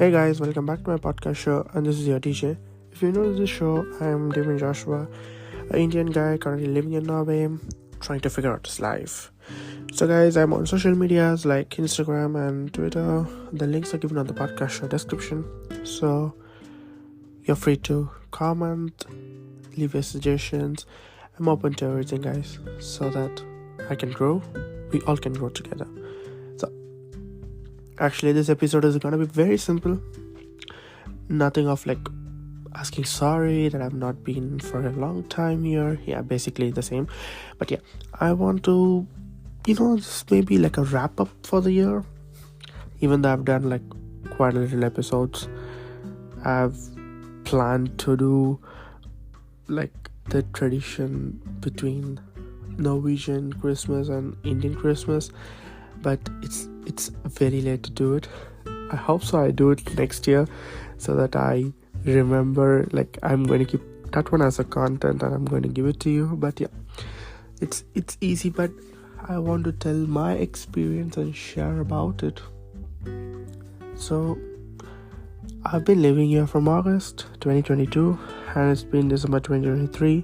Hey guys, welcome back to my podcast show, and this is your DJ. If you know this show, I am Damian Joshua, an Indian guy currently living in Norway, trying to figure out his life. So guys, I'm on social medias like Instagram and Twitter. The links are given on the podcast show description. So you're free to comment, leave your suggestions. I'm open to everything, guys, so that I can grow. We all can grow together. So actually, this episode is gonna be very simple. Nothing of like asking sorry that I've not been for a long time here. Yeah, basically the same. But yeah, I want to, just maybe like a wrap up for the year. Even though I've done like quite a little episodes, I've planned to do like the tradition between Norwegian Christmas and Indian Christmas, but it's very late to do it. I hope so I do it next year so that I remember, like I'm going to keep that one as a content and I'm going to give it to you. But yeah, it's easy, but I want to tell my experience and share about it. So I've been living here from August 2022 and it's been December 2023,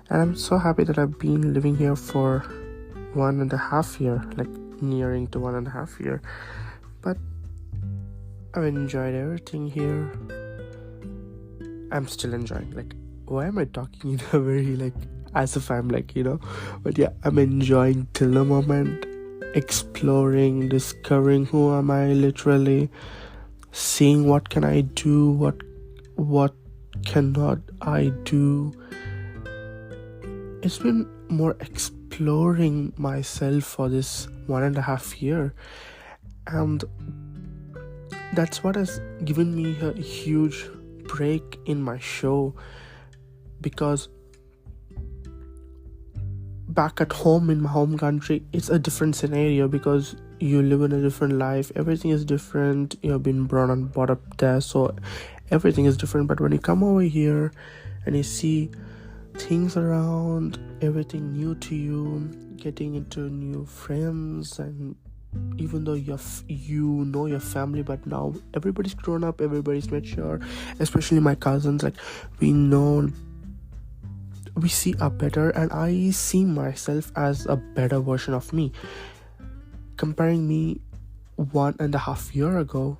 and I'm so happy that I've been living here for 1.5 years, like nearing to 1.5 years. But I've enjoyed everything here. I'm still enjoying. Like, why am I talking in a very like as if I'm like, but yeah, I'm enjoying till the moment, exploring, discovering who am I literally, seeing what can I do, what cannot I do. It's been more exploring myself for this 1.5 years, and that's what has given me a huge break in my show, because back at home in my home country, it's a different scenario because you live in a different life. Everything is different. You've been brought up there, so everything is different. But when you come over here and you see things around, everything new to you, getting into new friends, and even though you know your family, but now everybody's grown up, everybody's mature, especially my cousins. Like, we see a better, and I see myself as a better version of me. Comparing me 1.5 years ago,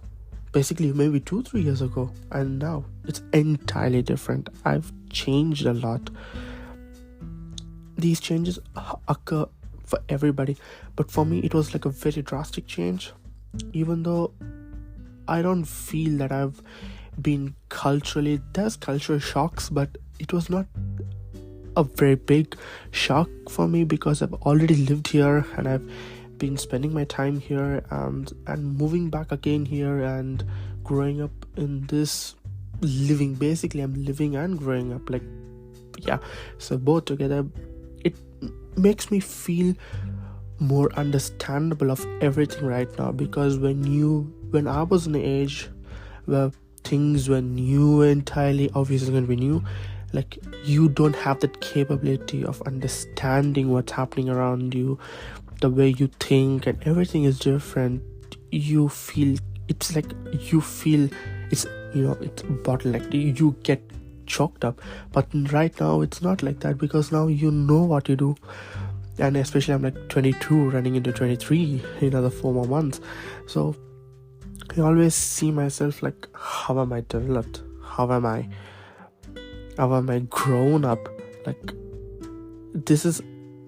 basically maybe 2-3 years ago, and now it's entirely different. I've changed a lot. These changes occur for everybody, but for me it was like a very drastic change. Even though I don't feel that I've been there's cultural shocks, but it was not a very big shock for me because I've already lived here and I've been spending my time here, and moving back again here and growing up in this living. Basically I'm living and growing up, like, yeah, so both together it makes me feel more understandable of everything right now. Because when I was in the age where things were new entirely, obviously going to be new, like you don't have that capability of understanding what's happening around you, the way you think, and everything is different. You feel it's bottlenecked. You get choked up. But right now it's not like that, because now you know what you do. And especially I'm like 22 running into 23 in another 4 more months. So I always see myself like, how am I developed? How am I grown up? Like, this is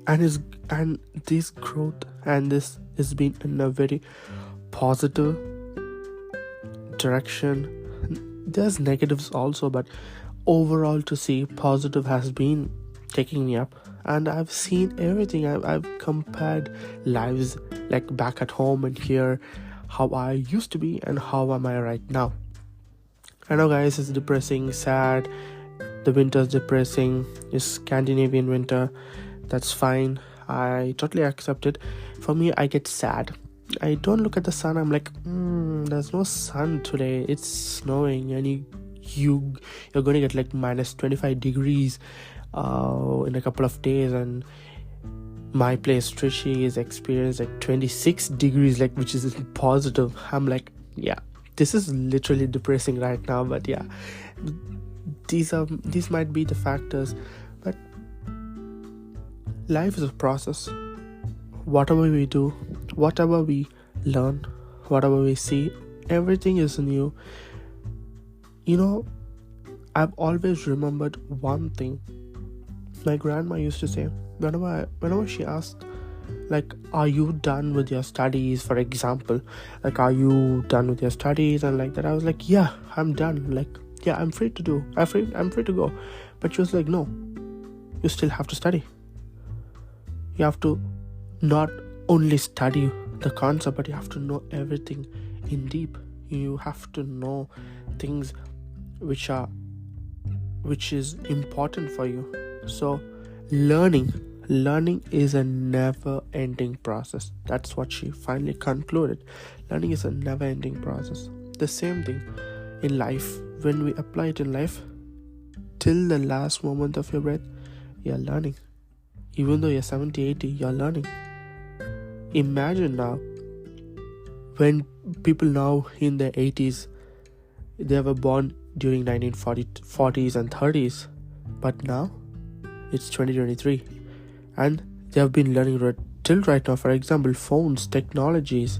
and this growth and this has been in a very positive direction. There's negatives also, but overall to see positive has been taking me up. And I've seen everything. I've compared lives, like back at home and here, how I used to be and how am I right now. I know, guys, it's depressing, sad. The winter's depressing. It's Scandinavian winter. That's fine. I totally accept it. For me, I get sad. I don't look at the sun. I'm like, there's no sun today. It's snowing, and you're going to get like minus 25 degrees in a couple of days, and my place Trichy is experienced like 26 degrees, like, which is positive. I'm like, yeah, this is literally depressing right now, but yeah, these might be the factors. But life is a process. Whatever we do, whatever we learn, whatever we see, everything is new. I've always remembered one thing my grandma used to say whenever she asked, like, are you done with your studies, for example, like, are you done with your studies and like that. I was like, yeah, I'm done, like, yeah, I'm free to go. But she was like, no, you still have to study. You have to not only study the concept, but you have to know everything in deep. You have to know things which is important for you. So learning is a never ending process. That's what she finally concluded. Learning is a never ending process. The same thing in life. When we apply it in life, till the last moment of your breath, you're learning. Even though you're 70, 80, you're learning. Imagine now, when people now in their 80s, they were born during 1940s and 30s, but now it's 2023 and they have been learning till right now. For example, phones, technologies,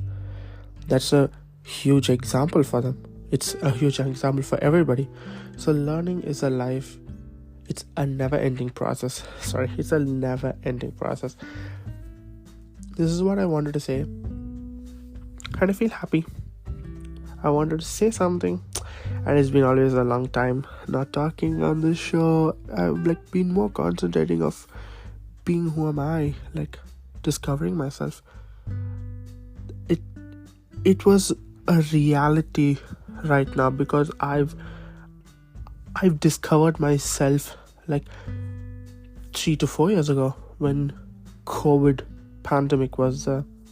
that's a huge example for them. It's a huge example for everybody. So learning is a life. It's a never-ending process. It's a never-ending process. This is what I wanted to say, and I feel happy. I wanted to say something, and it's been always a long time not talking on this show. I've been more concentrating of being who am I, discovering myself. It was a reality right now because I've discovered myself 3 to 4 years ago when COVID pandemic was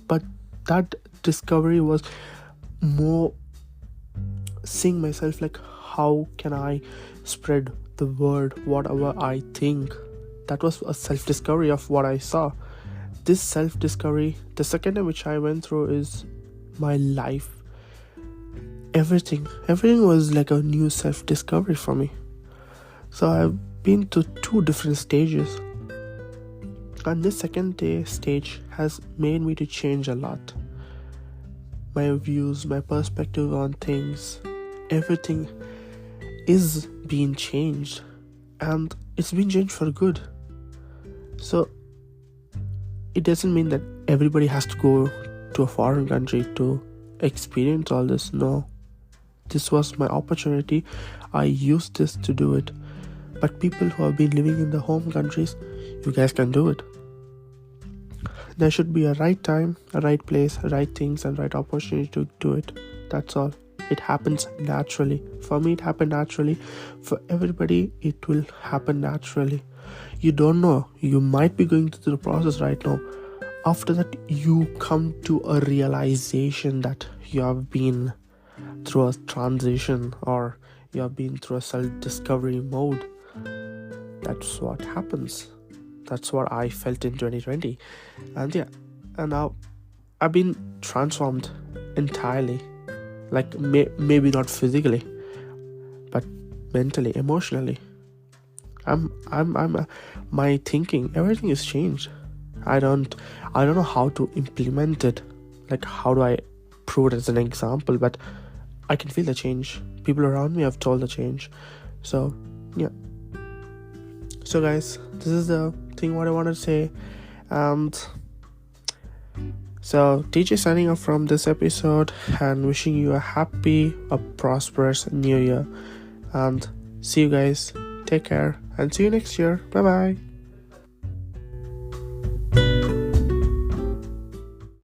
but that discovery was more seeing myself how can I spread the word, whatever I think. That was a self-discovery of what I saw. This self-discovery, the second time which I went through, is my life. Everything was like a new self-discovery for me. So I've been to 2 different stages, and this second stage has made me to change a lot. My views, my perspective on things, everything is being changed, and it's been changed for good. So it doesn't mean that everybody has to go to a foreign country to experience all this. No, this was my opportunity. I used this to do it. But people who have been living in the home countries, you guys can do it. There should be a right time, a right place, right things, and right opportunity to do it. That's all. It happens naturally. For me, it happened naturally. For everybody, it will happen naturally. You don't know. You might be going through the process right now. After that, you come to a realization that you have been through a transition, or you have been through a self-discovery mode. That's what happens. That's what I felt in 2020. And now I've been transformed entirely. Maybe not physically, but mentally, emotionally. My thinking, everything is changed. I don't know how to implement it. How do I prove it as an example? But I can feel the change. People around me have told the change. So, yeah. So guys, this is the thing what I want to say. And so TJ signing off from this episode and wishing you a prosperous new year. And see you guys. Take care and see you next year. Bye bye.